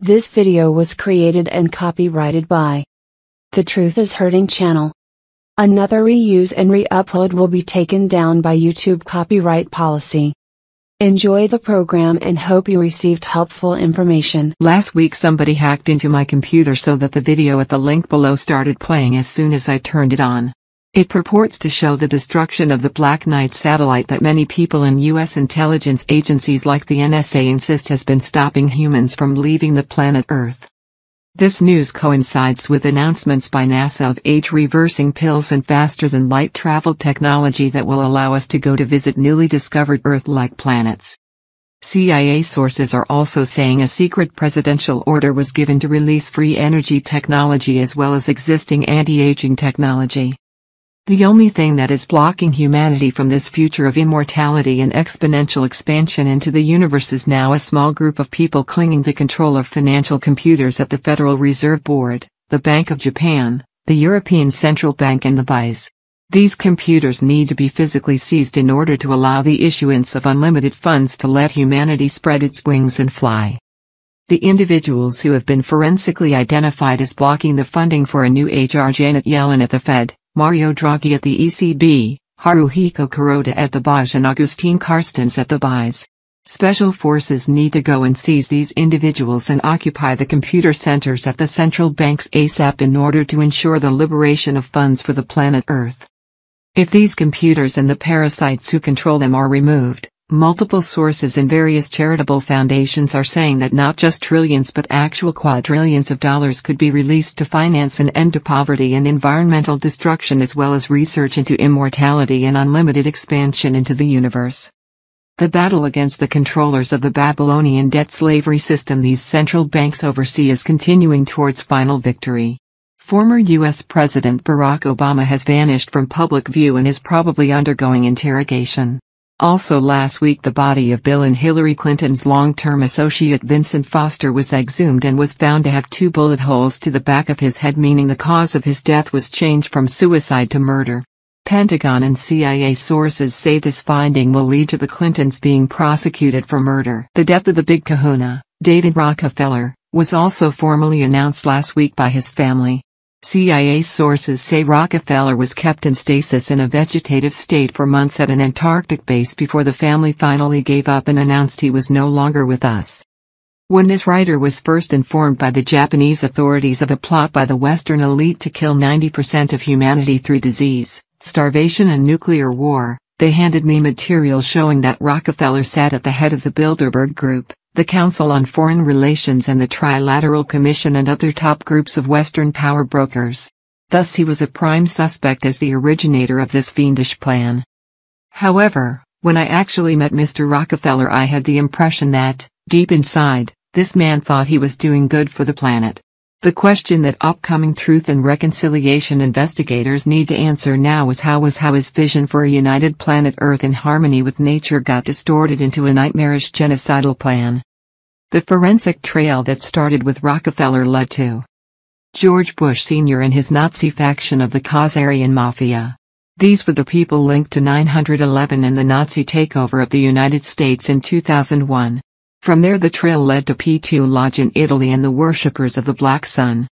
This video was created and copyrighted by The Truth is Hurting channel. Another reuse and re-upload will be taken down by YouTube copyright policy. Enjoy the program and hope you received helpful information. Last week somebody hacked into my computer so that the video at the link below started playing as soon as I turned it on. It purports to show the destruction of the Black Knight satellite that many people in U.S. intelligence agencies like the NSA insist has been stopping humans from leaving the planet Earth. This news coincides with announcements by NASA of age-reversing pills and faster-than-light travel technology that will allow us to go to visit newly discovered Earth-like planets. CIA sources are also saying a secret presidential order was given to release free energy technology as well as existing anti-aging technology. The only thing that is blocking humanity from this future of immortality and exponential expansion into the universe is now a small group of people clinging to control of financial computers at the Federal Reserve Board, the Bank of Japan, the European Central Bank and the BIS. These computers need to be physically seized in order to allow the issuance of unlimited funds to let humanity spread its wings and fly. The individuals who have been forensically identified as blocking the funding for a new age are Janet Yellen at the Fed, Mario Draghi at the ECB, Haruhiko Kuroda at the BIS and Augustine Carstens at the BIS. Special forces need to go and seize these individuals and occupy the computer centers at the central banks ASAP in order to ensure the liberation of funds for the planet Earth. If these computers and the parasites who control them are removed, multiple sources and various charitable foundations are saying that not just trillions but actual quadrillions of dollars could be released to finance an end to poverty and environmental destruction as well as research into immortality and unlimited expansion into the universe. The battle against the controllers of the Babylonian debt slavery system these central banks oversee is continuing towards final victory. Former U.S. President Barack Obama has vanished from public view and is probably undergoing interrogation. Also last week the body of Bill and Hillary Clinton's long-term associate Vincent Foster was exhumed and was found to have 2 bullet holes to the back of his head, meaning the cause of his death was changed from suicide to murder. Pentagon and CIA sources say this finding will lead to the Clintons being prosecuted for murder. The death of the big kahuna, David Rockefeller, was also formally announced last week by his family. CIA sources say Rockefeller was kept in stasis in a vegetative state for months at an Antarctic base before the family finally gave up and announced he was no longer with us. When this writer was first informed by the Japanese authorities of a plot by the Western elite to kill 90% of humanity through disease, starvation and nuclear war, they handed me material showing that Rockefeller sat at the head of the Bilderberg Group, the Council on Foreign Relations and the Trilateral Commission and other top groups of Western power brokers. Thus he was a prime suspect as the originator of this fiendish plan. However, when I actually met Mr. Rockefeller I had the impression that, deep inside, this man thought he was doing good for the planet. The question that upcoming Truth and Reconciliation investigators need to answer now is how his vision for a united planet Earth in harmony with nature got distorted into a nightmarish genocidal plan. The forensic trail that started with Rockefeller led to George Bush Sr. and his Nazi faction of the Khazarian Mafia. These were the people linked to 9/11 and the Nazi takeover of the United States in 2001. From there the trail led to P2 Lodge in Italy and the worshippers of the Black Sun.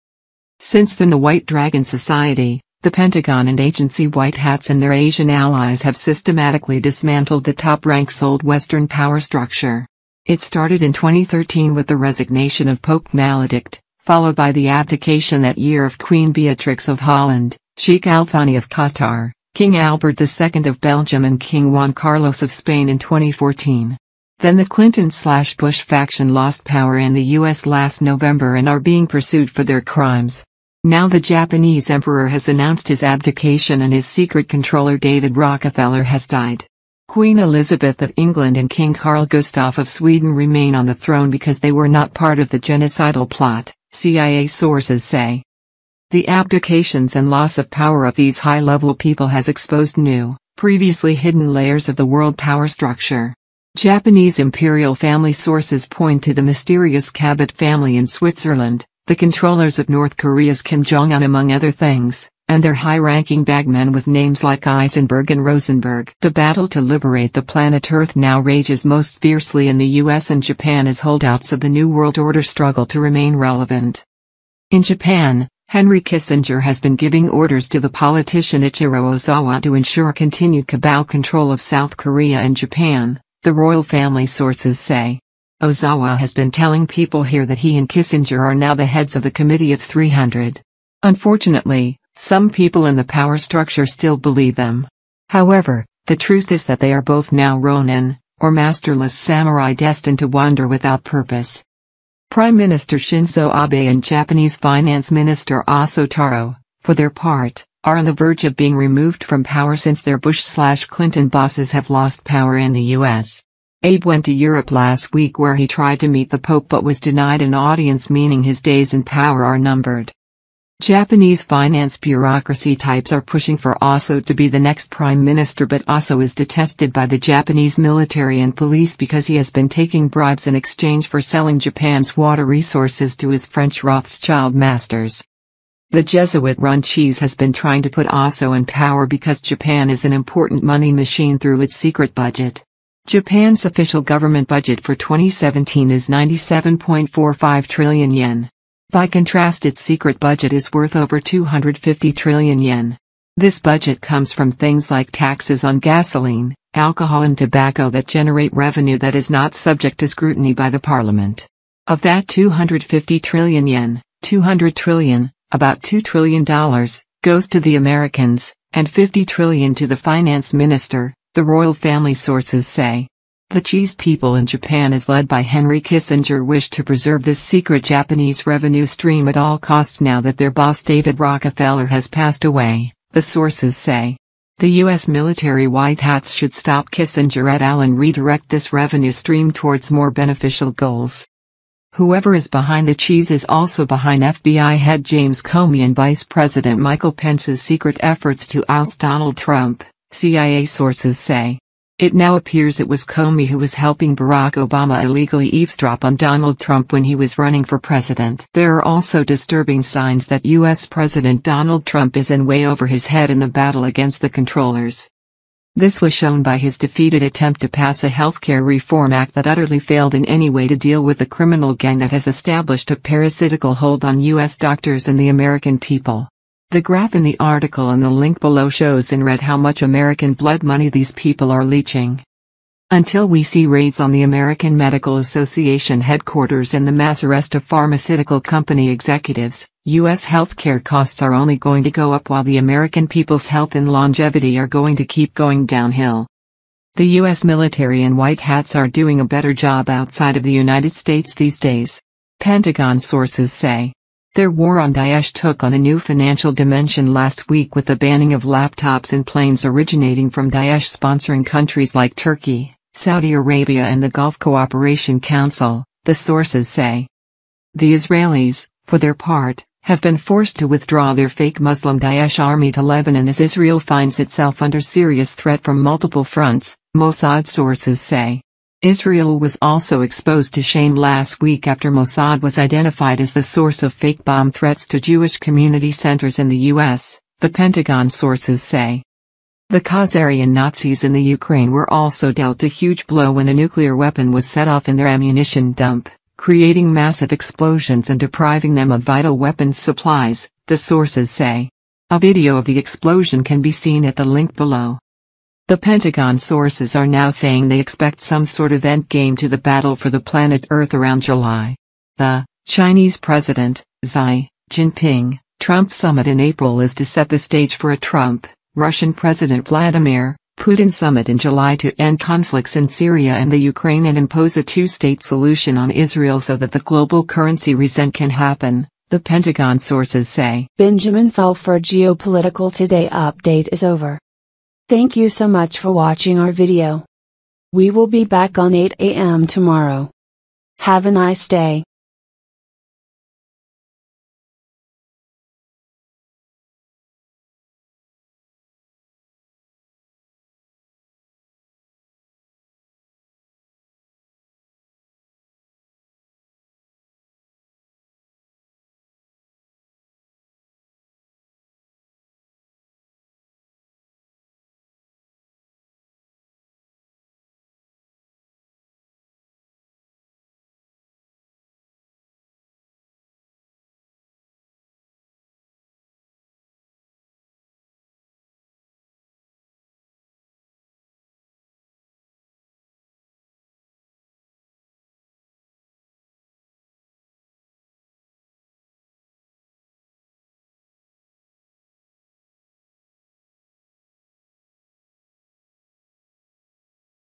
Since then the White Dragon Society, the Pentagon and Agency White Hats and their Asian allies have systematically dismantled the top ranks old Western power structure. It started in 2013 with the resignation of Pope Maledict, followed by the abdication that year of Queen Beatrix of Holland, Sheikh Al Thani of Qatar, King Albert II of Belgium and King Juan Carlos of Spain in 2014. Then the Clinton/Bush faction lost power in the US last November and are being pursued for their crimes. Now the Japanese emperor has announced his abdication and his secret controller David Rockefeller has died. Queen Elizabeth of England and King Carl Gustaf of Sweden remain on the throne because they were not part of the genocidal plot, CIA sources say. The abdications and loss of power of these high-level people has exposed new, previously hidden layers of the world power structure. Japanese imperial family sources point to the mysterious CABAL family in Switzerland, the controllers of North Korea's Kim Jong-un among other things, and their high-ranking bagmen with names like Eisenberg and Rosenberg. The battle to liberate the planet Earth now rages most fiercely in the US and Japan as holdouts of the New World Order struggle to remain relevant. In Japan, Henry Kissinger has been giving orders to the politician Ichiro Ozawa to ensure continued cabal control of South Korea and Japan, the royal family sources say. Ozawa has been telling people here that he and Kissinger are now the heads of the Committee of 300. Unfortunately, some people in the power structure still believe them. However, the truth is that they are both now ronin, or masterless samurai destined to wander without purpose. Prime Minister Shinzo Abe and Japanese Finance Minister Aso Taro, for their part, are on the verge of being removed from power since their Bush/Clinton bosses have lost power in the US. Abe went to Europe last week where he tried to meet the Pope but was denied an audience, meaning his days in power are numbered. Japanese finance bureaucracy types are pushing for Aso to be the next prime minister, but Aso is detested by the Japanese military and police because he has been taking bribes in exchange for selling Japan's water resources to his French Rothschild masters. The Jesuit-run cheese has been trying to put Aso in power because Japan is an important money machine through its secret budget. Japan's official government budget for 2017 is 97.45 trillion yen. By contrast, its secret budget is worth over 250 trillion yen. This budget comes from things like taxes on gasoline, alcohol and tobacco that generate revenue that is not subject to scrutiny by the parliament. Of that 250 trillion yen, 200 trillion, about $2 trillion, goes to the Americans, and 50 trillion to the finance minister, the royal family sources say. The cheese people in Japan, as led by Henry Kissinger, wish to preserve this secret Japanese revenue stream at all costs now that their boss David Rockefeller has passed away, the sources say. The U.S. military white hats should stop Kissinger et al. And redirect this revenue stream towards more beneficial goals. Whoever is behind the cheese is also behind FBI head James Comey and Vice President Michael Pence's secret efforts to oust Donald Trump, CIA sources say. It now appears it was Comey who was helping Barack Obama illegally eavesdrop on Donald Trump when he was running for president. There are also disturbing signs that U.S. President Donald Trump is in way over his head in the battle against the controllers. This was shown by his defeated attempt to pass a healthcare reform act that utterly failed in any way to deal with the criminal gang that has established a parasitical hold on U.S. doctors and the American people. The graph in the article and the link below shows in red how much American blood money these people are leeching. Until we see raids on the American Medical Association headquarters and the mass arrest of pharmaceutical company executives, U.S. healthcare costs are only going to go up while the American people's health and longevity are going to keep going downhill. The U.S. military and white hats are doing a better job outside of the United States these days. Pentagon sources say. Their war on Daesh took on a new financial dimension last week with the banning of laptops and planes originating from Daesh-sponsoring countries like Turkey, Saudi Arabia and the Gulf Cooperation Council, the sources say. The Israelis, for their part, have been forced to withdraw their fake Muslim Daesh army to Lebanon as Israel finds itself under serious threat from multiple fronts, Mossad sources say. Israel was also exposed to shame last week after Mossad was identified as the source of fake bomb threats to Jewish community centers in the U.S., the Pentagon sources say. The Khazarian Nazis in the Ukraine were also dealt a huge blow when a nuclear weapon was set off in their ammunition dump, creating massive explosions and depriving them of vital weapons supplies, the sources say. A video of the explosion can be seen at the link below. The Pentagon sources are now saying they expect some sort of endgame to the battle for the planet Earth around July. The Chinese President, Xi Jinping, Trump summit in April is to set the stage for a Trump, Russian President Vladimir Putin summit in July to end conflicts in Syria and the Ukraine and impose a two-state solution on Israel so that the global currency reset can happen, the Pentagon sources say. Benjamin Fulford Geopolitical Today update is over. Thank you so much for watching our video. We will be back on 8 a.m. tomorrow. Have a nice day.